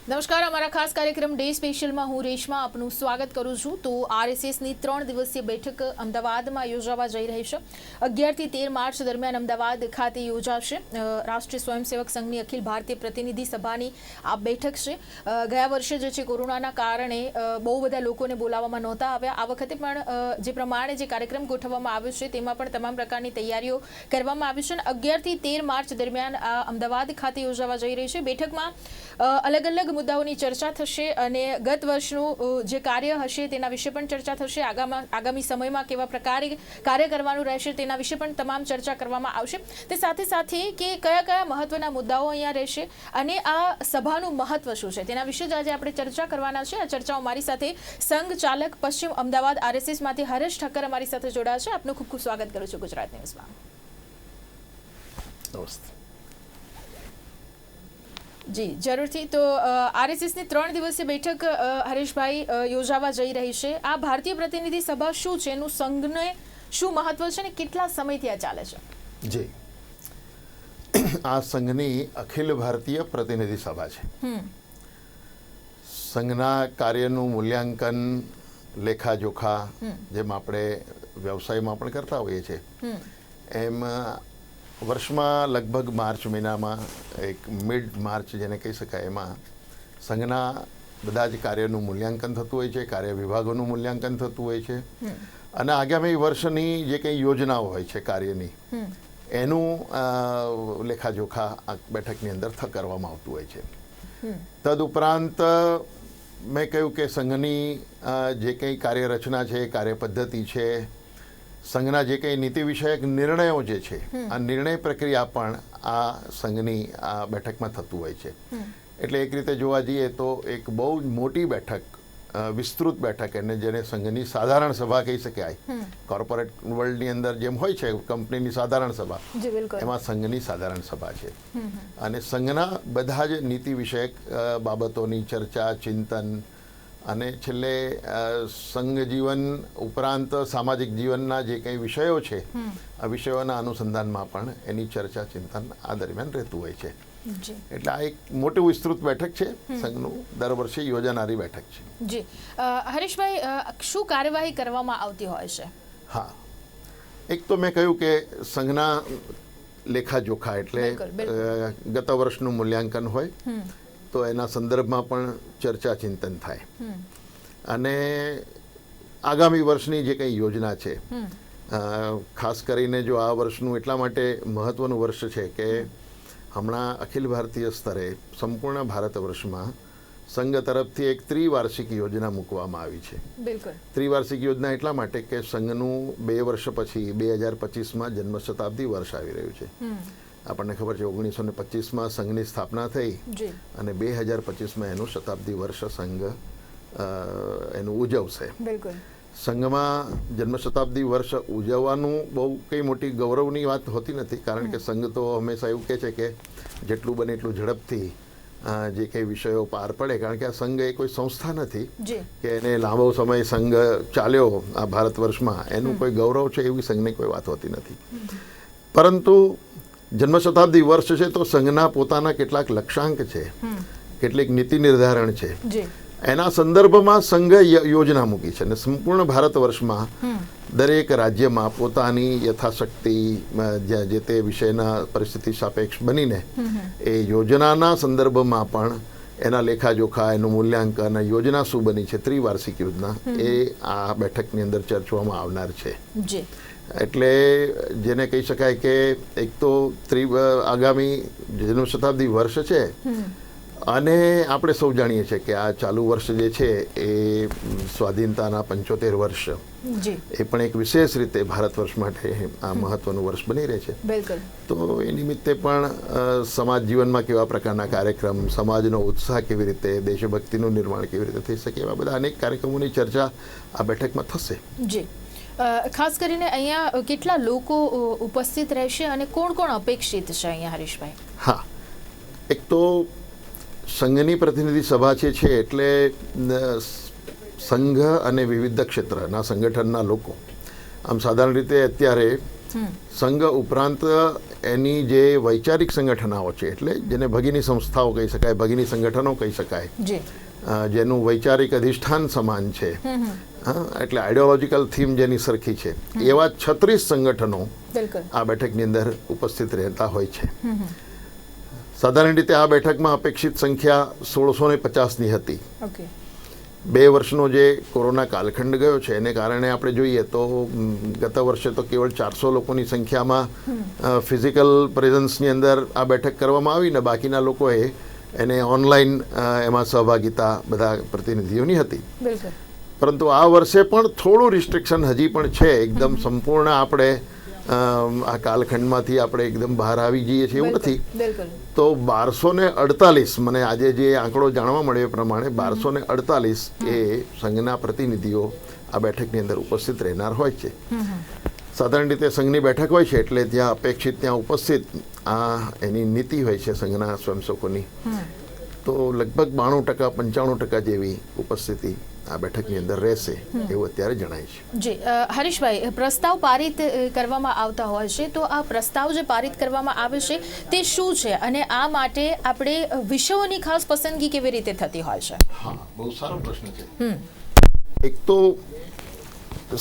નમસ્કાર, અમારા ખાસ કાર્યક્રમ ડે સ્પેશિયલમાં હું રેશમા આપનું સ્વાગત કરું છું. તો આરએસએસની 3 દિવસીય બેઠક અમદાવાદમાં યોજાવા જઈ રહી છે. 11 થી 13 માર્ચ દરમિયાન અમદાવાદ ખાતે યોજાશે. રાષ્ટ્રીય સ્વયંસેવક સંઘની અખિલ ભારતીય પ્રતિનિધિ સભાની આ બેઠક છે. ગયા વર્ષે જે છે કોરોનાના કારણે બહુ બધા લોકોને બોલાવવામાં નહોતા આવ્યા. આ વખતે પણ જે પ્રમાણે જે કાર્યક્રમ ગોઠવવામાં આવ્યો છે તેમાં પણ તમામ પ્રકારની તૈયારીઓ કરવામાં આવી છે. 11 થી 13 માર્ચ દરમિયાન આ અમદાવાદ ખાતે યોજાવા જઈ રહી છે. બેઠકમાં અલગ અલગ મુદ્દાઓની ચર્ચા થશે અને ગત વર્ષનું જે કાર્ય હશે તેના વિશે પણ ચર્ચા થશે. આગામી સમયમાં કેવા પ્રકારે કાર્ય કરવાનું રહેશે તેના વિશે પણ તમામ ચર્ચા કરવામાં આવશે. તે સાથે સાથે કે કયા કયા મહત્વના મુદ્દાઓ અહીંયા રહેશે અને આ સભાનું મહત્વ શું છે તેના વિશે જ આજે આપણે ચર્ચા કરવાના છે. આ ચર્ચાઓ મારી સાથે સંઘ ચાલક પશ્ચિમ અમદાવાદ આરએસએસમાંથી હરેશ ઠક્કર અમારી સાથે જોડાયા છે. આપનું ખૂબ ખૂબ સ્વાગત કરું છું ગુજરાત ન્યૂઝમાં. નમસ્તે. જી જરૂરથી. તો આરએસએસની 3 દિવસીય બેઠક હરેશભાઈ યોજાવા જઈ રહી છે. આ ભારતીય પ્રતિનિધિ સભા શું છે, એનું સંઘને શું મહત્વ છે અને કેટલા સમયથી આ ચાલે છે? જી, આ સંઘની અખિલ ભારતીય પ્રતિનિધિ સભા છે. સંઘના કાર્યનું મૂલ્યાંકન, લેખાજોખા જેમ આપણે વ્યવસાયમાં પણ કરતા હોઈએ છીએ એમ વર્ષમાં લગભગ માર્ચ મહિનામાં એક મિડ માર્ચ જેને કહી શકાય એમાં સંઘના બધા જ કાર્યનું મૂલ્યાંકન થતું હોય છે, કાર્ય વિભાગોનું મૂલ્યાંકન થતું હોય છે અને આગામી વર્ષની જે કંઈ યોજનાઓ હોય છે કાર્યની એનું લેખાજોખા આ બેઠકની અંદર કરવામાં આવતું હોય છે. તદુપરાંત મેં કહ્યું કે સંઘની જે કંઈ કાર્યરચના છે, કાર્ય પદ્ધતિ છે, સંઘના જે કંઈ નીતિ વિષયક નિર્ણયો જે છે આ નિર્ણય પ્રક્રિયા પણ આ સંઘની આ બેઠકમાં થતું હોય છે. એટલે એક રીતે જોવા જઈએ તો એક બહુ જ મોટી બેઠક, વિસ્તૃત બેઠક, અને જેને સંઘની સાધારણ સભા કહી શકાય. કોર્પોરેટ વર્લ્ડની અંદર જેમ હોય છે કંપનીની સાધારણ સભા, એમાં સંઘની સાધારણ સભા છે. અને સંઘના બધા જ નીતિ વિષયક બાબતોની ચર્ચા, ચિંતન અને છેલ્લે સંઘ જીવન ઉપરાંત સામાજિક જીવનના જે કંઈ વિષયો છે આ વિષયોના અનુસંધાનમાં પણ એની ચર્ચા, ચિંતન આ દરમિયાન રહેતું હોય છે. એટલે આ એક મોટી વિસ્તૃત બેઠક છે, સંઘનું દર વર્ષે યોજાનારી બેઠક છે. જી હરેશભાઈ, શું કાર્યવાહી કરવામાં આવતી હોય છે? હા, એક તો મેં કહ્યું કે સંઘના લેખાજોખા એટલે ગત વર્ષનું મૂલ્યાંકન હોય તો એના સંદર્ભમાં પણ ચર્ચા, ચિંતન થાય અને આગામી વર્ષની જે કંઈ યોજના છે, ખાસ કરીને જો આ વર્ષનું એટલા માટે મહત્વનું વર્ષ છે કે હમણાં અખિલ ભારતીય સ્તરે સંપૂર્ણ ભારત વર્ષમાં સંઘ તરફથી એક ત્રિવાર્ષિક યોજના મૂકવામાં આવી છે. ત્રિવાર્ષિક યોજના એટલા માટે કે સંઘનું 2 વર્ષ પછી 2025માં જન્મ શતાબ્દી વર્ષ આવી રહ્યું છે. આપણને ખબર છે 1925માં સંઘની સ્થાપના થઈ અને 2025માં એનું શતાબ્દી વર્ષ સંઘ એનું ઉજવશે. સંઘમાં જન્મ શતાબ્દી વર્ષ ઉજવવાનું બહુ કંઈ મોટી ગૌરવની વાત હોતી નથી, કારણ કે સંઘ તો હંમેશા એવું કહે છે કે જેટલું બને એટલું ઝડપથી જે કંઈ વિષયો પાર પડે, કારણ કે આ સંઘ એ કોઈ સંસ્થા નથી કે એને લાંબો સમય સંઘ ચાલ્યો આ ભારત વર્ષમાં, એનું કોઈ ગૌરવ છે એવી સંઘની કોઈ વાત હોતી નથી. પરંતુ જન્મ શતાબ્દી વર્ષ છે તો સંઘના પોતાના કેટલાક લક્ષ્યાંક છે, કેટલીક નીતિ નિર્ધારણ છે, એના સંદર્ભમાં સંઘ યોજના મૂકી છે અને સંપૂર્ણ ભારત વર્ષમાં દરેક રાજ્યમાં પોતાની યથાશક્તિ જે તે વિષયના પરિસ્થિતિ સાપેક્ષ બનીને એ યોજનાના સંદર્ભમાં પણ એના લેખાજોખા, એનું મૂલ્યાંકન, યોજના શું બની છે, ત્રિવાર્ષિક યોજના, એ આ બેઠકની અંદર ચર્ચવામાં આવનાર છે. એટલે જેને કહી શકાય કે એક તો આગામી જન્મ શતાબ્દી વર્ષ છે અને આપણે સૌ જાણીએ છીએ કે આ ચાલુ વર્ષ જે છે એ સ્વાધીનતાના 75 વર્ષ, એ પણ એક વિશેષ રીતે ભારત વર્ષ માટે આ મહત્વનું વર્ષ બની રહે છે. તો એ નિમિત્તે પણ સમાજ જીવનમાં કેવા પ્રકારના કાર્યક્રમ, સમાજનો ઉત્સાહ કેવી રીતે, દેશભક્તિનું નિર્માણ કેવી રીતે થઈ શકે, એવા બધા અનેક કાર્યક્રમોની ચર્ચા આ બેઠકમાં થશે. ખાસ કરીને અહીંયા કેટલા લોકો ઉપસ્થિત રહેશે અને કોણ કોણ અપેક્ષિત છે અહીંયા હરીશભાઈ? હા, એક તો સંઘની પ્રતિનિધિ સભા છે એટલે સંઘ અને વિવિધ ક્ષેત્રના સંગઠનના લોકો, આમ સાધારણ રીતે અત્યારે સંઘ ઉપરાંત એની જે વૈચારિક સંગઠનો છે, એટલે જેને ભગીની સંસ્થાઓ કહી શકાય, ભગીની સંગઠનો કહી શકાય, જેનું વૈચારિક અધિષ્ઠાન સમાન છે, એટલે આઈડિયોલોજીકલ થીમ જેની સરખી છે, એવા 36 સંગઠનો આ બેઠકની અંદર ઉપસ્થિત રહેતા હોય છે. સાધારણ રીતે આ બેઠકમાં અપેક્ષિત સંખ્યા 1650ની હતી. 2 વર્ષનો જે કોરોના કાલખંડ ગયો છે એને કારણે આપણે જોઈએ તો ગત વર્ષે તો કેવળ 400 લોકોની સંખ્યામાં ફિઝિકલ પ્રેઝન્સની અંદર આ બેઠક કરવામાં આવી ને બાકીના લોકોએ એને ઓનલાઈન એમાં સહભાગિતા બધા પ્રતિનિધિઓની હતી. પરંતુ આ વર્ષે પણ થોડું રિસ્ટ્રિક્શન હજી પણ છે. એકદમ સંપૂર્ણ આપણે આ કાલખંડમાંથી આપણે એકદમ બહાર આવી જઈએ છીએ એવું નથી. તો 1248, મને આજે જે આંકડો જાણવા મળ્યો એ પ્રમાણે 1248 એ સંઘના પ્રતિનિધિઓ આ બેઠકની અંદર ઉપસ્થિત રહેનાર હોય છે. સાધારણ રીતે સંઘની બેઠક હોય છે એટલે ત્યાં અપેક્ષિત ત્યાં ઉપસ્થિત આ એની નીતિ હોય છે સંઘના સ્વયંસેવકોની. તો લગભગ 92% 95% જેવી ઉપસ્થિતિ આ બેઠકની અંદર રહેશે એવું અત્યારે જણાય છે. જી હરીશભાઈ, પ્રસ્તાવ પારિત કરવામાં આવતા હોય છે તો આ પ્રસ્તાવ જે પારિત કરવામાં આવે છે તે શું છે અને આ માટે આપણે વિષયોની ખાસ પસંદગી કેવી રીતે થતી હોય છે? હા, બહુ સારો પ્રશ્ન છે. એક તો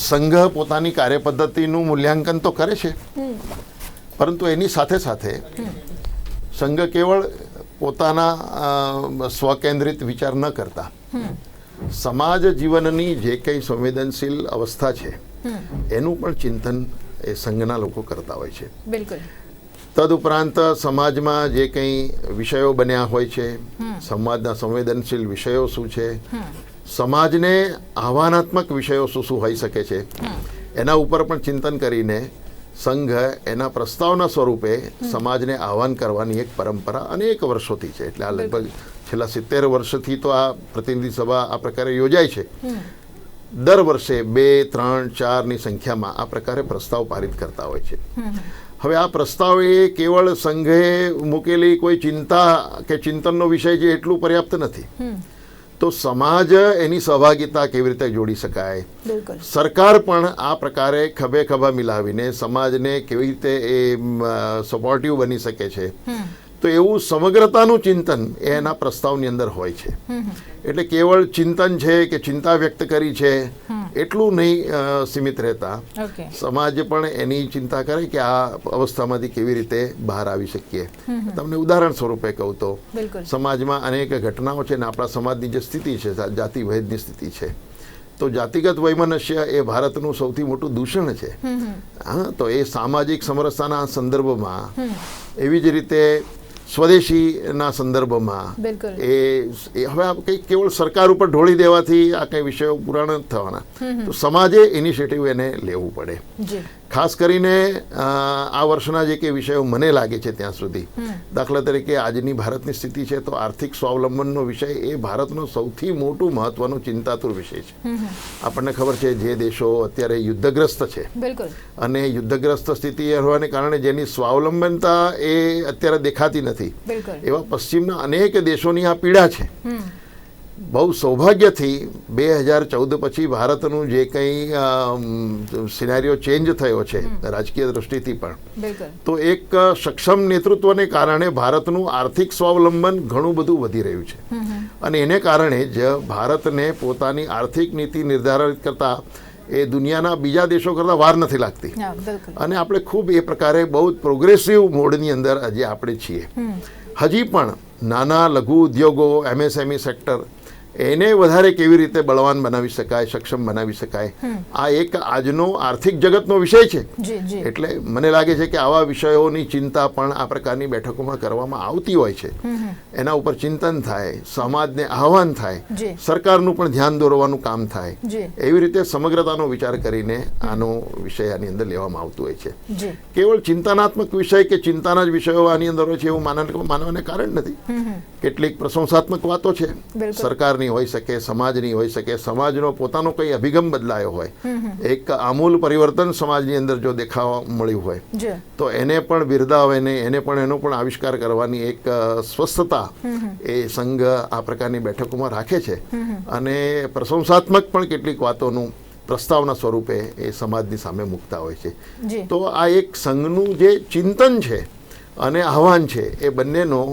સંઘ પોતાની કાર્યપદ્ધતિનું મૂલ્યાંકન તો કરે છે, પરંતુ એની સાથે સાથે સંઘ કેવળ પોતાના સ્વકેન્દ્રિત વિચાર ન કરતા સમાજ જીવનની જે કંઈ સંવેદનશીલ અવસ્થા છે એનું પણ ચિંતન એ સંઘના લોકો કરતા હોય છે. બિલકુલ. તદુપરાંત સમાજમાં જે કંઈ વિષયો બન્યા હોય છે, સમાજના સંવેદનશીલ વિષયો શું છે, સમાજને આહ્વાનાત્મક વિષયો શું શું હોઈ શકે છે, એના ઉપર પણ ચિંતન કરીને સંઘ એના પ્રસ્તાવના સ્વરૂપે સમાજને આહ્વાન કરવાની એક પરંપરા અનેક વર્ષોથી છે. એટલે આ લગભગ છેલ્લા 70 વર્ષથી તો આ પ્રતિનિધિ સભા આ પ્રકારે યોજાય છે. દર વર્ષે 2, 3, 4ની સંખ્યામાં આ પ્રકારે પ્રસ્તાવ પારિત કરતા હોય છે. હવે આ પ્રસ્તાવ એ કેવળ સંઘે મૂકેલી કોઈ ચિંતા કે ચિંતનનો વિષય છે એટલું પર્યાપ્ત નથી. તો સમાજ એની સહભાગિતા કેવી રીતે જોડી શકાય, સરકાર પણ આ પ્રકારે ખભે ખભા મિલાવીને સમાજને કેવી રીતે એ સપોર્ટિવ બની શકે છે, તો એવું સમગ્રતાનું ચિંતન એના પ્રસ્તાવની અંદર હોય છે. એટલે કેવળ ચિંતન છે કે ચિંતા વ્યક્ત કરી છે એટલું નહીં સીમિત રહેતા, સમાજ પણ એની ચિંતા કરે કે આ અવસ્થામાંથી કેવી રીતે બહાર આવી શકીએ. તમને ઉદાહરણ સ્વરૂપે કહું તો સમાજમાં અનેક ઘટનાઓ છે ને આપણા સમાજની જે સ્થિતિ છે, જાતિ ભેદની સ્થિતિ છે, તો જાતિગત વૈમનસ્ય એ ભારતનું સૌથી મોટું દૂષણ છે. હા, તો એ સામાજિક સમરસતાના સંદર્ભમાં, એવી જ રીતે સ્વદેશીના સંદર્ભમાં એ હવે આ કંઈક કેવળ સરકાર ઉપર ઢોળી દેવાથી આ કંઈ વિષયો પૂરા નથી થવાના. તો સમાજે ઇનિશિયેટિવ એને લેવું પડે. ખાસ કરીને આ વર્ષના જે કે વિષયો મને લાગે છે ત્યાં સુધી, દાખલા તરીકે આજની ભારતની સ્થિતિ છે તો આર્થિક સ્વાવલંબનનો વિષય એ ભારતનો સૌથી મોટું મહત્વનો ચિંતાતુર વિષય છે. આપણને ખબર છે જે દેશો અત્યારે યુદ્ધગ્રસ્ત છે અને યુદ્ધગ્રસ્ત સ્થિતિ હોવાને કારણે જેની સ્વાવલંબનતા એ અત્યારે દેખાતી નથી, એવા પશ્ચિમના અનેક દેશોની આ પીડા છે. બહુ સૌભાગ્યથી 2014 પછી ભારતનું જે કંઈ સિનારીઓ ચેન્જ થયો છે રાજકીય દૃષ્ટિથી પણ, તો એક સક્ષમ નેતૃત્વને કારણે ભારતનું આર્થિક સ્વાવલંબન ઘણું બધું વધી રહ્યું છે. અને એને કારણે જ ભારતને પોતાની આર્થિક નીતિ નિર્ધારિત કરતા એ દુનિયાના બીજા દેશો કરતાં વાર નથી લાગતી. અને આપણે ખૂબ એ પ્રકારે બહુ પ્રોગ્રેસિવ મોડની અંદર હજી આપણે છીએ. હજી પણ નાના લઘુ ઉદ્યોગો, MSME સેક્ટર, એને વધારે કેવી રીતે બળવાન બનાવી શકાય, સક્ષમ બનાવી શકાય, આ એક આજનો આર્થિક જગતનો વિષય છે. એટલે મને લાગે છે કે આવા વિષયોની ચિંતા પણ આ પ્રકારની બેઠકોમાં કરવામાં આવતી હોય છે. એના ઉપર ચિંતન થાય, સમાજને આહ્વાન થાય, સરકારનું પણ ધ્યાન દોરવાનું કામ થાય, એવી રીતે સમગ્રતાનો વિચાર કરીને આનો વિષય આની અંદર લેવામાં આવતું હોય છે. કેવળ ચિંતનાત્મક વિષય કે ચિંતાના જ વિષયો આની અંદર હોય છે એવું માનવાને કારણ નથી. કેટલીક પ્રશંસાત્મક વાતો છે, સરકારની હોઈ શકે, સમાજની હોઈ શકે, સમાજનો પોતાનો કંઈ અભિગમ બદલાયો હોય, એક આમૂલ પરિવર્તન સમાજની અંદર જો દેખાવા મળ્યું હોય તો એને પણ બિરદાવીને એને પણ એનો પણ આવિષ્કાર કરવાની એક સ્વસ્થતા એ સંઘ આ પ્રકારની બેઠકોમાં રાખે છે. અને પ્રશંસાત્મક પણ કેટલીક વાતોનું પ્રસ્તાવના સ્વરૂપે એ સમાજની સામે મૂકતા હોય છે. જી તો આ એક સંઘનું જે ચિંતન છે અને આહવાન છે એ બંનેનો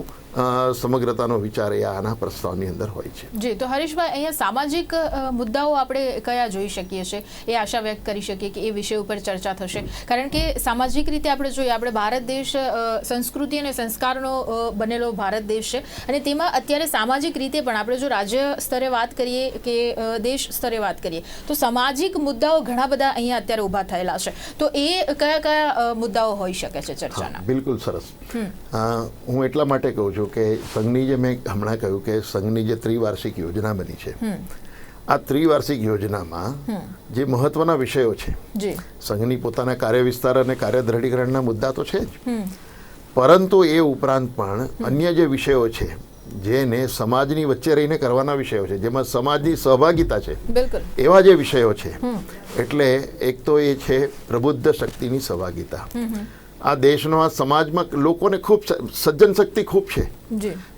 સમગ્રતાનો વિચાર એ આના પ્રસ્તાવની અંદર હોય છે. જી, તો હરીશભાઈ, અહીંયા સામાજિક મુદ્દાઓ આપણે કયા જોઈ શકીએ છીએ, એ આશા વ્યક્ત કરી શકીએ કે એ વિષય ઉપર ચર્ચા થશે? કારણ કે સામાજિક રીતે આપણે જોઈએ, આપણે ભારત દેશ સંસ્કૃતિ અને સંસ્કારનો બનેલો ભારત દેશ છે, અને તેમાં અત્યારે સામાજિક રીતે પણ આપણે જો રાજ્ય સ્તરે વાત કરીએ કે દેશ સ્તરે વાત કરીએ તો સામાજિક મુદ્દાઓ ઘણા બધા અહીંયા અત્યારે ઊભા થયેલા છે. તો એ કયા કયા મુદ્દાઓ હોઈ શકે છે ચર્ચાના? બિલકુલ સરસ. હું એટલા માટે કહું છું કે સંઘની જે મેં હમણાં કહ્યું કે સંઘની જે ત્રિવાર્ષિક યોજના બની છે, આ ત્રિવાર્ષિક યોજનામાં જે મહત્વના વિષયો છે, સંઘની પોતાના કાર્ય વિસ્તાર અને કાર્ય દ્રઢીકરણના મુદ્દા તો છે જ, પરંતુ એ ઉપરાંત પણ અન્ય જે વિષયો છે જેને સમાજની વચ્ચે રહીને કરવાના વિષયો છે, જેમાં સમાજની સહભાગિતા છે, એવા જે વિષયો છે. એટલે એક તો એ છે પ્રબુદ્ધ શક્તિની સહભાગિતા. આ દેશનો આ સમાજમાં લોકોને ખૂબ સજ્જન શક્તિ ખૂબ છે,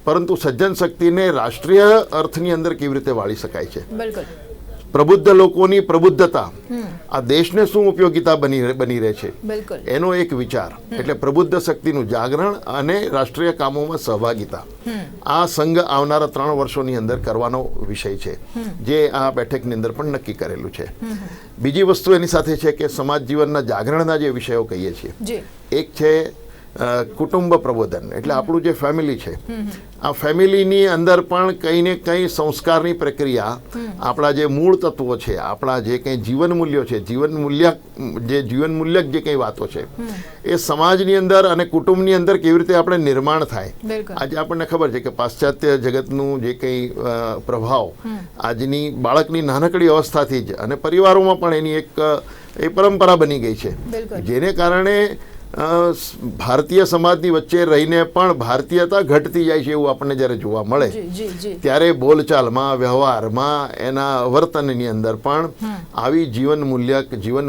પરંતુ સજ્જન શક્તિને રાષ્ટ્રીય અર્થની અંદર કેવી રીતે વાળી શકાય છે? પ્રબુદ્ધ લોકોની પ્રબુદ્ધતા આ દેશને શું ઉપયોગિતા બની રહે છે, એનો એક વિચાર. એટલે પ્રબુદ્ધ શક્તિનું જાગરણ અને રાષ્ટ્રીય કામોમાં સહભાગિતા, આ સંઘ આવનારા 3 વર્ષોની અંદર કરવાનો વિષય છે, જે આ બેઠકની અંદર પણ નક્કી કરેલું છે. બીજી વસ્તુ એની સાથે છે કે સમાજ જીવનના જાગરણના જે વિષયો કહીએ છીએ, એક છે કુટુંબ પ્રબોધન. એટલે આપણું જે ફેમિલી છે, આ ફેમિલીની અંદર પણ કંઈ ને કંઈ સંસ્કારની પ્રક્રિયા, આપણા જે મૂળ તત્વો છે, આપણા જે કંઈ જીવન મૂલ્યો છે, જીવન મૂલ્યક જે કંઈ વાતો છે, એ સમાજની અંદર અને કુટુંબની અંદર કેવી રીતે આપણે નિર્માણ થાય. આજે આપણને ખબર છે કે પાશ્ચાત્ય જગતનું જે કંઈ પ્રભાવ આજની બાળકની નાનકડી અવસ્થાથી જ અને પરિવારોમાં પણ એની એક પરંપરા બની ગઈ છે, જેને કારણે ભારતીય સમાજની વચ્ચે રહીને પણ ભારતીયતા ઘટતી જાય છે એવું આપણને જ્યારે જોવા મળે, ત્યારે બોલચાલમાં, વ્યવહારમાં, એના વર્તનની અંદર પણ આવી જીવન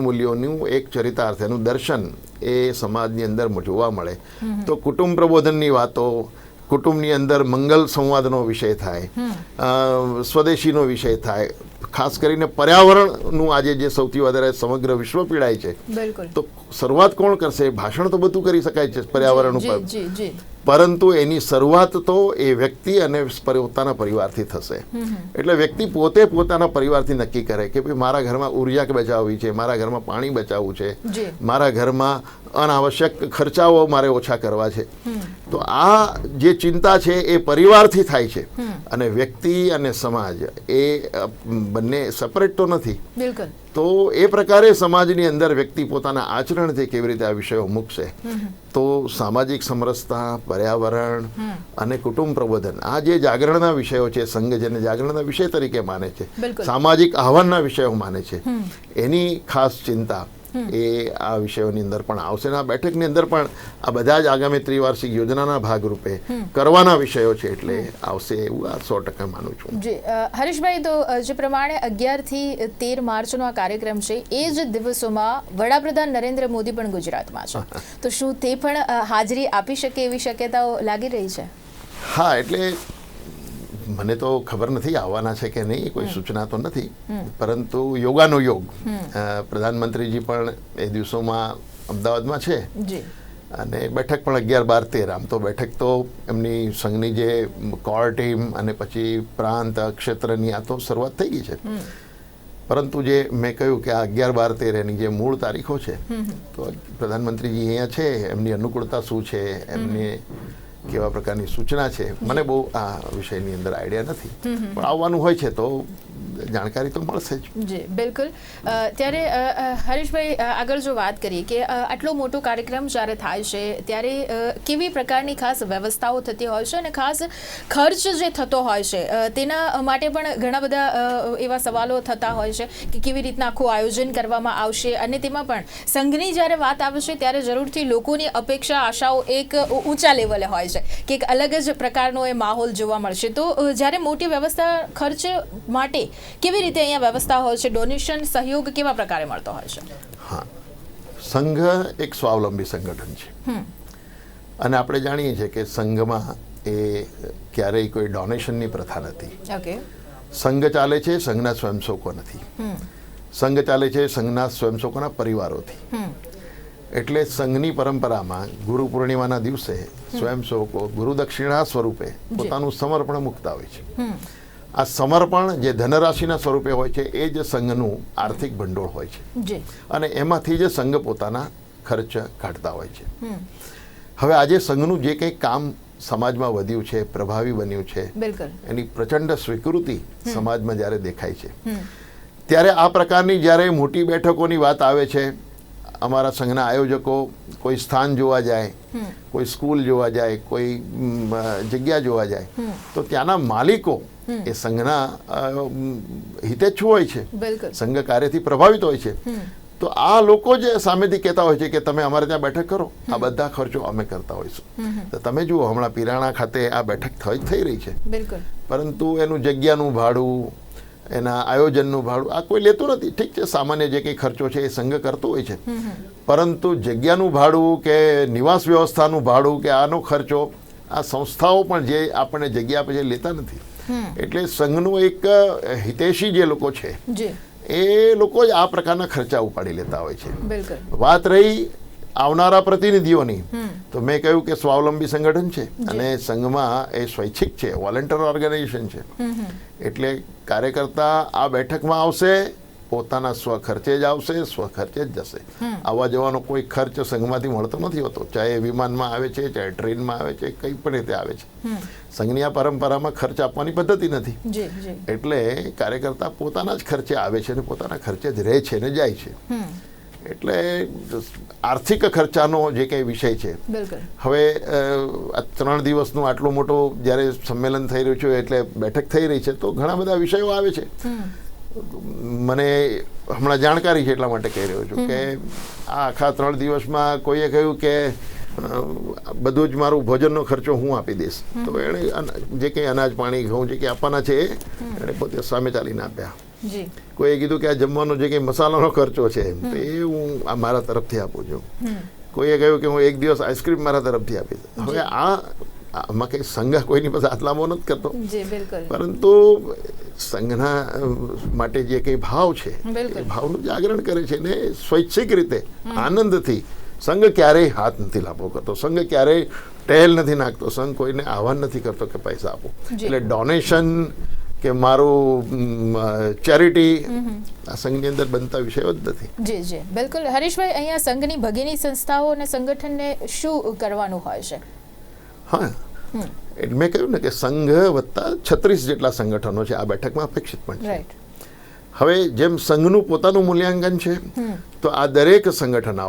મૂલ્યોનું એક ચરિતાર્થ, એનું દર્શન એ સમાજની અંદર જોવા મળે. તો કુટુંબ પ્રબોધનની વાતો, કુટુંબની અંદર મંગલ સંવાદનો વિષય થાય, સ્વદેશીનો વિષય થાય, ખાસ કરીને પર્યાવરણનું આજે જે સૌથી વધારે સમગ્ર વિશ્વ પીડાય છે, તો શરૂઆત કોણ કરશે? ભાષણ તો બધું કરી શકાય છે પર્યાવરણ ઉપર, પરંતુ એની શરૂઆત તો એ વ્યક્તિ અને પોતાના પરિવારથી થશે. એટલે વ્યક્તિ પોતે પોતાના પરિવારથી નક્કી કરે કે ભાઈ મારા ઘરમાં ઉર્જા બચાવવી છે, મારા ઘરમાં પાણી બચાવવું છે, મારા ઘરમાં અનાવશ્યક ખર્ચાઓ મારે ઓછા કરવા છે. તો આ જે ચિંતા છે એ પરિવારથી થાય છે, અને વ્યક્તિ અને સમાજ એ બંને સેપરેટ તો નથી. તો એ પ્રકારે સમાજની અંદર વ્યક્તિ પોતાના આચરણથી કેવી રીતે આ વિષયો મૂકશે, તો સામાજિક સમરસતા, પર્યાવરણ અને કુટુંબ પ્રબોધન, આ જે જાગરણના વિષયો છે, સંઘ જેને જાગરણના વિષય તરીકે માને છે, સામાજિક આહવાનના વિષયો માને છે, એની ખાસ ચિંતા એ આ વિષયોની અંદર પણ આવશે. આ બેઠકની અંદર પણ આ બધા જ આગામી ત્રિવાર્ષિક યોજનાના ભાગરૂપે કરવાના વિષયો છે, એટલે આવશે એવું આ 100% માનું છું. જી હરીશભાઈ, તો જે પ્રમાણે 11 થી 13 માર્ચનો આ કાર્યક્રમ છે, એ જ દિવસોમાં વડાપ્રધાન નરેન્દ્ર મોદી પણ ગુજરાતમાં છે, તો શું તે પણ હાજરી આપી શકે એવી શક્યતાઓ લાગી રહી છે? હા, એટલે મને તો ખબર નથી આવવાના છે કે નહીં, કોઈ સૂચના તો નથી, પરંતુ યોગાનો યોગ પ્રધાનમંત્રીજી પણ એ દિવસોમાં અમદાવાદમાં છે, અને બેઠક પણ 11, 12, 13. આમ તો બેઠક તો એમની સંઘની જે કોર ટીમ અને પછી પ્રાંત ક્ષેત્રની આ તો શરૂઆત થઈ ગઈ છે, પરંતુ જે મેં કહ્યું કે આ 11, 12, 13 એની જે મૂળ તારીખો છે, તો પ્રધાનમંત્રીજી અહીંયા છે, એમની અનુકૂળતા શું છે, એમની કેવા પ્રકારની સૂચના છે, મને બહુ આ વિષયની અંદર આઈડિયા નથી, પણ આવવાનું હોય છે તો જાણકારી તો મળશે જ. જી બિલકુલ. ત્યારે હરીશભાઈ, આગળ જો વાત કરીએ કે આટલો મોટો કાર્યક્રમ જ્યારે થાય છે ત્યારે કેવી પ્રકારની ખાસ વ્યવસ્થાઓ થતી હોય છે, અને ખાસ ખર્ચ જે થતો હોય છે તેના માટે પણ ઘણા બધા એવા સવાલો થતા હોય છે કે કેવી રીતના આખું આયોજન કરવામાં આવશે, અને તેમાં પણ સંઘની જ્યારે વાત આવશે ત્યારે જરૂરથી લોકોની અપેક્ષા, આશાઓ એક ઊંચા લેવલે હોય છે કે એક અલગ જ પ્રકારનો એ માહોલ જોવા મળશે. તો જ્યારે મોટી વ્યવસ્થા ખર્ચ માટે કેવી રીતે અહીંયા વ્યવસ્થા હોય છે, ડોનેશન, સહયોગ કેવા પ્રકારે મળતો હોય છે? હા, સંઘ એક સ્વાવલંબી સંગઠન છે, અને આપણે જાણીએ છીએ કે સંઘમાં એ ક્યારેય કોઈ ડોનેશનની પ્રથા નથી. સંઘ ચાલે છે, સંઘના સ્વયંસેવકો નથી. સંઘ ચાલે છે સંઘના સ્વયંસેવકોના પરિવારોથી. એટલે સંઘની પરંપરામાં ગુરુ પૂર્ણિમાના દિવસે સ્વયંસેવકો ગુરુ દક્ષિણા સ્વરૂપે પોતાનું સમર્પણ મૂકતા હોય છે. આ સમર્પણ જે ધનરાશિના સ્વરૂપે હોય છે એ જ સંઘનું આર્થિક ભંડોળ હોય છે અને એમાંથી જ સંઘ પોતાના ખર્ચ કાઢતા હોય છે. હવે આજે સંઘનું જે કંઈ કામ સમાજમાં વધ્યું છે, પ્રભાવી બન્યું છે, એની પ્રચંડ સ્વીકૃતિ સમાજમાં જ્યારે દેખાય છે ત્યારે આ પ્રકારની જ્યારે મોટી બેઠકોની વાત આવે છે, અમારા સંઘના આયોજકો કોઈ સ્થાન જોવા જાય, કોઈ સ્કૂલ જોવા જાય, કોઈ જગ્યા જોવા જાય, તો ત્યાંના માલિકો એ સંઘના હિતેચ્છુ હોય છે, સંઘ કાર્યથી પ્રભાવિત હોય છે. તો આ લોકો જ સામેથી કહેતા હોય છે કે તમે અમારે ત્યાં બેઠક કરો, આ બધા ખર્ચો અમે કરતા હોઈશું. તો તમે જુઓ હમણાં પિરાણા ખાતે આ બેઠક થઈ રહી છે, પરંતુ એનું જગ્યાનું ભાડું, એના આયોજનનું ભાડું આ કોઈ લેતું નથી. ઠીક છે, સામાન્ય જે કંઈ ખર્ચો છે એ સંઘ કરતો હોય છે, પરંતુ જગ્યાનું ભાડું કે નિવાસ વ્યવસ્થાનું ભાડું કે આનો ખર્ચો આ સંસ્થાઓ પણ જે આપણને જગ્યા આપે છે લેતા નથી. એટલે સંઘનું એક હિતેશી જે લોકો છે એ લોકો જ આ પ્રકારના ખર્ચા ઉપાડી લેતા હોય છે. વાત રહી આવનારા પ્રતિનિધિઓની, તો મેં કહ્યું કે સ્વાવલંબી સંગઠન છે અને સંઘમાં એ સ્વૈચ્છિક છે, વોલેન્ટિયર ઓર્ગેનાઇઝેશન છે. એટલે કાર્યકર્તા આ બેઠકમાં આવશે, પોતાના સ્વખર્ચે જ આવશે, સ્વખર્ચે જ જશે. આવવા જવાનો કોઈ ખર્ચ સંઘમાંથી મળતો નથી હોતો, ચાહે વિમાનમાં આવે છે, ચાહે ટ્રેનમાં આવે છે, કંઈ પણ રીતે આવે છે. સંઘની આ પરંપરામાં ખર્ચ આપવાની પદ્ધતિ નથી. એટલે કાર્યકર્તા પોતાના જ ખર્ચે આવે છે અને પોતાના ખર્ચે જ રહે છે ને જાય છે. એટલે આર્થિક ખર્ચાનો જે કંઈ વિષય છે, હવે 3 દિવસનું આટલું મોટું જ્યારે સંમેલન થઈ રહ્યું છે, એટલે બેઠક થઈ રહી છે, તો ઘણા બધા વિષયો આવે છે. મને હમણાં જાણકારી છે એટલા માટે કહી રહ્યો છું કે આ આખા 3 દિવસમાં કોઈએ કહ્યું કે બધું જ મારું ભોજનનો ખર્ચો હું આપી દઈશ. તો એણે જે કંઈ અનાજ પાણી ઘઉં જે કંઈ આપવાના છે એણે પોતે સામે ચાલીને આપ્યા. કોઈએ કીધું કે આ જમવાનો જે કંઈ મસાલાનો ખર્ચો છે તો એ હું મારા તરફથી આપું છું. કોઈએ કહ્યું કે હું એક દિવસ આઈસ્ક્રીમ મારા તરફથી આપીશ. હવે આમાં કંઈ સંઘ કોઈની પાસે હાથ લાંબો નથી કરતો, પરંતુ સંઘના માટે જે કંઈ ભાવ છે એ ભાવનું જાગરણ કરે છે ને સ્વૈચ્છિક રીતે આનંદથી. સંઘ ક્યારેય હાથ નથી લાંબો કરતો, સંઘ ક્યારેય ટહેલ નથી નાખતો, સંઘ કોઈને આહ્વાન નથી કરતો કે પૈસા આપો. એટલે ડોનેશન કે મારું ચેરિટી આ સંઘની અંદર બનતા વિષયો જ નથી. જી જી બિલકુલ. હરીશભાઈ, અહીંયા સંઘની ભગીની સંસ્થાઓ અને સંગઠનને શું કરવાનું હોય છે? હા, એટલે મેં કહ્યું ને કે સંઘ વત્તા 36 જેટલા સંગઠનો છે આ બેઠકમાં અપેક્ષિત પણ છે. હવે જેમ સંઘનું પોતાનું મૂલ્યાંકન છે, તો આ દરેક સંગઠનો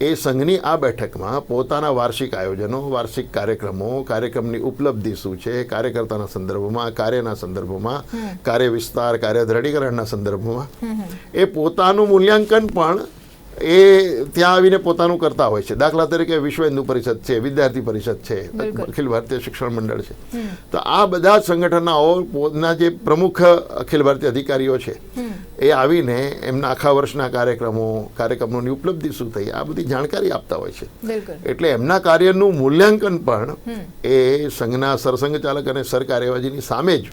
એ સંઘની આ બેઠકમાં પોતાના વાર્ષિક આયોજનો, વાર્ષિક કાર્યક્રમો, કાર્યક્રમની ઉપલબ્ધિ શું છે, કાર્યકર્તાના સંદર્ભમાં, કાર્યના સંદર્ભમાં, કાર્ય વિસ્તાર, કાર્ય દ્રઢીકરણના સંદર્ભમાં એ પોતાનું મૂલ્યાંકન પણ એ ત્યાં આવીને પોતાનું કરતા હોય છે. દાખલા તરીકે વિશ્વ હિન્દુ પરિષદ છે, વિદ્યાર્થી પરિષદ છે, અખિલ ભારતીય શિક્ષણ મંડળ છે. તો આ બધા સંગઠનોના જે પ્રમુખ અખિલ ભારતીય અધિકારીઓ છે એ આવીને એમના આખા વર્ષના કાર્યક્રમોની ઉપલબ્ધિ શું થઈ આ બધી જાણકારી આપતા હોય છે. એટલે એમના કાર્યનું મૂલ્યાંકન પણ એ સંઘના સરસંઘ ચાલક અને સરકાર્યવાહીની સામે જ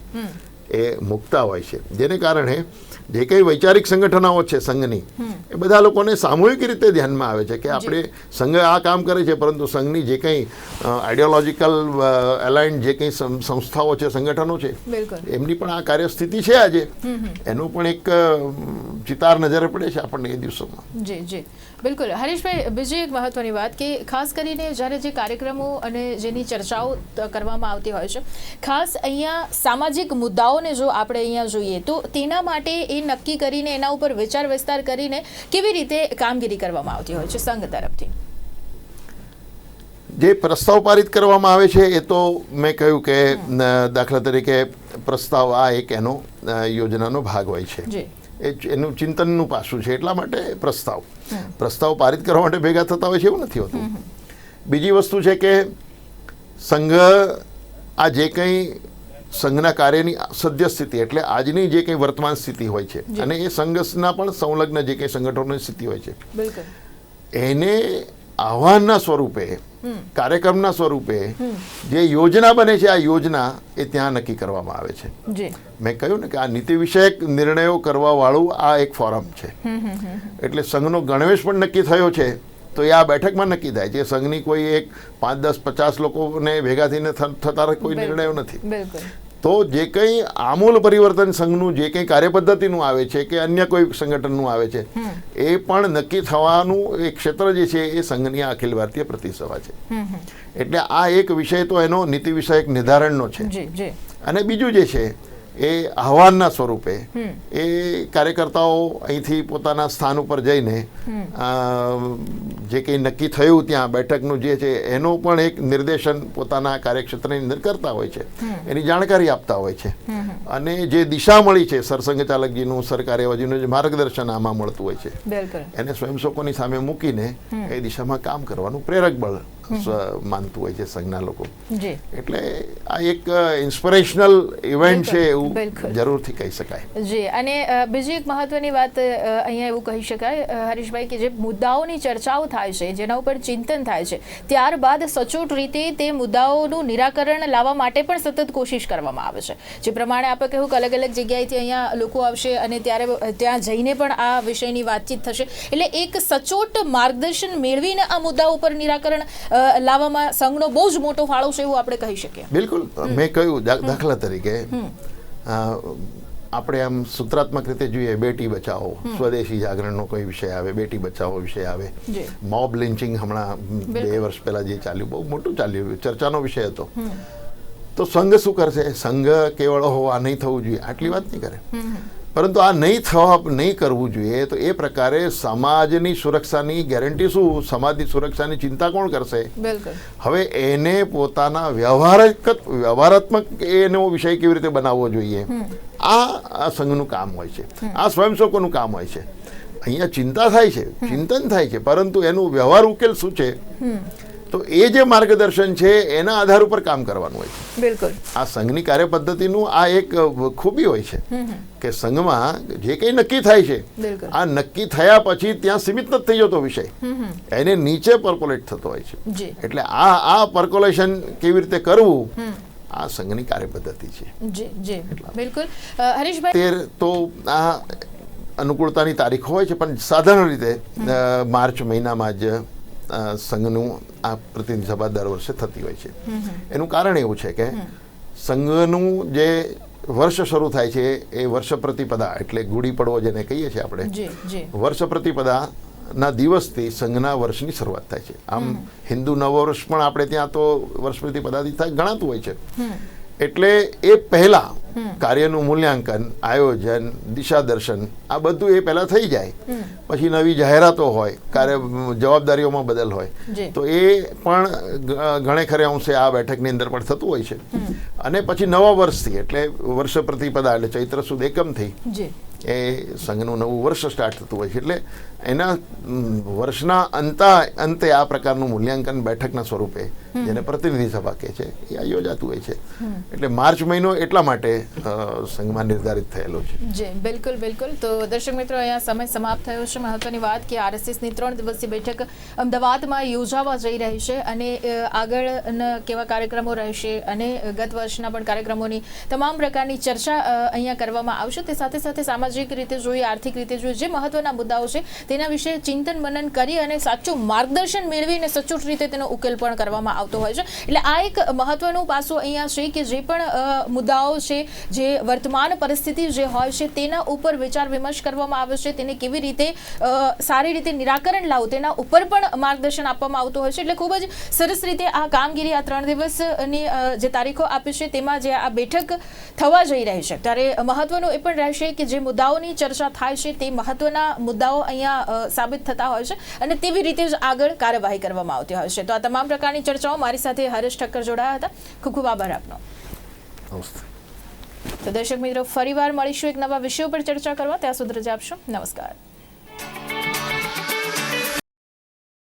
એ મૂકતા હોય છે. જેને કારણે જે કંઈ વૈચારિક સંગઠનો છે સંઘની, એ બધા લોકોને સામૂહિક રીતે ધ્યાનમાં આવે છે કે આપણે સંઘ આ કામ કરે છે, પરંતુ સંઘની જે કંઈ આઈડિયોલોજીકલ એલાઇન્ડ જે કંઈ સંસ્થાઓ છે, સંગઠનો છે, એમની પણ આ કાર્યસ્થિતિ છે આજે, એનો પણ એક ચિતાર નજરે પડે છે આપણને એ દિવસોમાં. જી જી બિલકુલ. હરીશભાઈ, બીજી એક મહત્વની વાત કે ખાસ કરીને જ્યારે જે કાર્યક્રમો અને જેની ચર્ચાઓ કરવામાં આવતી હોય છે, ખાસ અહીંયા સામાજિક મુદ્દાઓને જો આપણે અહીંયા જોઈએ તો તેના માટે એ નક્કી કરીને એના ઉપર વિચાર વિસ્તાર કરીને કેવી રીતે કામગીરી કરવામાં આવતી હોય છે સંઘ તરફથી? જે પ્રસ્તાવ પારિત કરવામાં આવે છે એ તો મેં કહ્યું કે દાખલા તરીકે પ્રસ્તાવ આ એક એનો યોજનાનો ભાગ હોય છે, એ એનું ચિંતનનું પાસું છે. એટલા માટે પ્રસ્તાવ પારિત કરવા માટે ભેગા થતા હોય છે એવું નથી હોતું. બીજી વસ્તુ છે કે સંઘ આ જે કંઈ સંઘના કાર્યની સદ્ય સ્થિતિ એટલે આજની જે કંઈ વર્તમાન સ્થિતિ હોય છે અને એ સંઘના પણ સંલગ્ન જે કંઈ સંગઠનોની સ્થિતિ હોય છે એને આહ્વાનના સ્વરૂપે કાર્યક્રમના સ્વરૂપે જે યોજના બને છે, આ યોજના એ ત્યાં નક્કી કરવામાં આવે છે. જી, મેં કહ્યું ને કે આ નીતિ વિષયક નિર્ણયો કરવા વાળું આ એક ફોરમ છે. એટલે સંઘનો ગણવેશ પણ નક્કી થયો છે તો એ આ બેઠકમાં નક્કી થાય છે. સંઘની કોઈ એક 5, 10, 50 લોકોને ભેગા થઈને થતા કોઈ નિર્ણયો નથી. બિલકુલ. તો જે કંઈ આમૂલ પરિવર્તન સંઘનું જે કંઈ કાર્યપદ્ધતિનું આવે છે કે અન્ય કોઈ સંગઠનનું આવે છે એ પણ નક્કી થવાનું એક ક્ષેત્ર જે છે એ સંઘની અખિલ ભારતીય પ્રતિસભા છે. એટલે આ એક વિષય તો એનો નીતિ વિષયક નિર્ધારણનો છે. અને બીજું જે છે એ આહવાનના સ્વરૂપે એ કાર્યકર્તાઓ અહીંથી પોતાના સ્થાન ઉપર જઈને જે કંઈ નક્કી થયું ત્યાં બેઠકનું જે છે એનો પણ એક નિર્દેશન પોતાના કાર્યક્ષેત્રની અંદર કરતા હોય છે, એની જાણકારી આપતા હોય છે. અને જે દિશા મળી છે સરસંઘ ચાલકજીનું, સરકાર્યવાહીનું જે માર્ગદર્શન આમાં મળતું હોય છે એને સ્વયંસેવકોની સામે મૂકીને એ દિશામાં કામ કરવાનું પ્રેરક બળ માનતું હોય છે સંઘના લોકો. એટલે આ એક ઇન્સ્પિરેશનલ ઇવેન્ટ છે એવું જરૂરથી કહી શકાય. જી, અને બીજી એક મહત્વની વાત અહીંયા એવું કહી શકાય હરીશભાઈ કે જે મુદ્દાઓની ચર્ચાઓ થાય છે, જેના ઉપર ચિંતન થાય છે, ત્યારબાદ સચોટ રીતે તે મુદ્દાઓનું નિરાકરણ લાવવા માટે પણ સતત કોશિશ કરવામાં આવે છે. જે પ્રમાણે આપણે કહ્યું કે અલગ અલગ જગ્યાએથી અહીંયા લોકો આવશે અને ત્યારે ત્યાં જઈને પણ આ વિષયની વાતચીત થશે. એટલે એક સચોટ માર્ગદર્શન મેળવીને આ મુદ્દાઓ ઉપર નિરાકરણ લાવવામાં સંઘનો બહુ જ મોટો ફાળો છે એવું આપણે કહી શકીએ. બિલકુલ. મેં કહ્યું દાખલા તરીકે આપણે આમ સૂત્રાત્મક રીતે જોઈએ, બેટી બચાવો, સ્વદેશી જાગરણનો કોઈ વિષય આવે, બેટી બચાવો વિષય આવે, મોબ લિન્ચિંગ હમણાં 2 વર્ષ પહેલા જે ચાલ્યું, બહુ મોટું ચાલ્યું, ચર્ચાનો વિષય હતો. તો સંઘ શું કરશે? સંઘ કેવળ આ નહીં થવું જોઈએ આટલી વાત નહીં કરે, પરંતુ આ નહીં કરવું જોઈએ. તો એ પ્રકારે સમાજની સુરક્ષાની ગેરંટી શું, સમાજની સુરક્ષાની ચિંતા કોણ કરશે? હવે એને પોતાના વ્યવહારાત્મક એનો વિષય કેવી રીતે બનાવવો જોઈએ, આ સંઘનું કામ હોય છે, આ સ્વયંસેવકોનું કામ હોય છે. અહીંયા ચિંતા થાય છે, ચિંતન થાય છે, પરંતુ એનું વ્યવહાર ઉકેલ શું છે તો એ જે માર્ગદર્શન છે એના આધાર ઉપર કામ કરવાનું હોય છે. બિલકુલ. આ સંઘની કાર્યપદ્ધતિનું આ એક ખૂબી હોય છે કે સંઘમાં જે કંઈ નક્કી થાય છે આ નક્કી થયા પછી ત્યાં સીમિત નથી થઈ જતો વિષય, એને નીચે પર્કોલેટ થતો હોય છે. એટલે આ પર્કોલેશન કેવી રીતે કરવું આ સંઘની કાર્યપદ્ધતિ છે. બિલકુલ. હરીશભાઈ, 13 તો આ અનુકૂળતાની તારીખો હોય છે, પણ સાધારણ રીતે માર્ચ મહિનામાં જ સંઘનું આ પ્રતિનિધિ સભા દર વર્ષે થતી હોય છે. એનું કારણ એવું છે કે સંઘનું જે વર્ષ શરૂ થાય છે એ વર્ષ પ્રતિપદા એટલે ગુડી પડવો જેને કહીએ છીએ આપણે, વર્ષ પ્રતિપદાના દિવસથી સંઘના વર્ષની શરૂઆત થાય છે. આમ હિન્દુ નવવર્ષ પણ આપણે ત્યાં તો વર્ષ પ્રતિપદાથી ગણાતું હોય છે. એટલે એ પહેલા કાર્યનું મૂલ્યાંકન, આયોજન, દિશા દર્શન આ બધું એ પહેલા થઈ જાય, પછી નવી જાહેરાતો હોય, જવાબદારીઓમાં બદલ હોય, તો એ પણ ઘણે ખરે અંશે આ બેઠકની અંદર પણ થતું હોય છે. અને પછી નવા વર્ષથી એટલે વર્ષ પ્રતિપદા એટલે ચૈત્ર સુદ એકમથી એ સંઘનું નવું વર્ષ સ્ટાર્ટ થતું હોય છે. એટલે એના વર્ષના અંતે આ પ્રકારનું મૂલ્યાંકન બેઠકના સ્વરૂપે જેને પ્રતિનિધિ સભા કહે છે એ યોજાતું હોય છે. એટલે માર્ચ મહિનો એટલા માટે સંઘમાં નિર્ધારિત થયેલો છે. જી, બિલકુલ બિલકુલ. તો દર્શક મિત્રો, અહીંયા સમય સમાપ્ત થયો છે. મહત્વની વાત કે આરએસએસની 3 દિવસીય બેઠક અમદાવાદમાં યોજાવા જઈ રહી છે અને આગળના કેવા કાર્યક્રમો રહેશે અને ગત વર્ષના પણ કાર્યક્રમોની તમામ પ્રકારની ચર્ચા અહીંયા કરવામાં આવશે. તે સાથે સાથે સામાજિક રીતે જોઈએ, આર્થિક રીતે જોઈએ, જે મહત્વના મુદ્દાઓ છે તેના વિશે ચિંતન મનન કરી અને સાચું માર્ગદર્શન મેળવીને સચોટ રીતે તેનો ઉકેલ પણ કરવામાં આવતો હોય છે. એટલે આ એક મહત્વનું પાસું અહીંયા છે કે જે પણ મુદ્દાઓ છે, જે વર્તમાન પરિસ્થિતિ જે હોય છે તેના ઉપર વિચાર વિમર્શ કરવામાં આવે છે, તેને કેવી રીતે સારી રીતે નિરાકરણ લાવવું તેના ઉપર પણ માર્ગદર્શન આપવામાં આવતું હોય છે. એટલે ખૂબ જ સરસ રીતે આ કામગીરી આ 3 દિવસની જે તારીખો આપી છે તેમાં જે આ બેઠક થવા જઈ રહી છે, ત્યારે મહત્વનું એ પણ રહેશે કે જે મુદ્દાઓની ચર્ચા થાય છે તે મહત્વના મુદ્દાઓ અહીંયા સાબિત થતા હોય છે અને તેવી રીતે જ આગળ કાર્યવાહી કરવામાં આવતી હોય છે. તો આ તમામ પ્રકારની ચર્ચાઓ મારી સાથે હરેશ ઠક્કર જોડાયા હતા. ખૂબ ખૂબ આભાર આપનો. તો દર્શક મિત્રો, ફરીવાર મળીશું એક નવા વિષયો પર ચર્ચા કરવા. ત્યાં સુધી રજા આપશો. નમસ્કાર.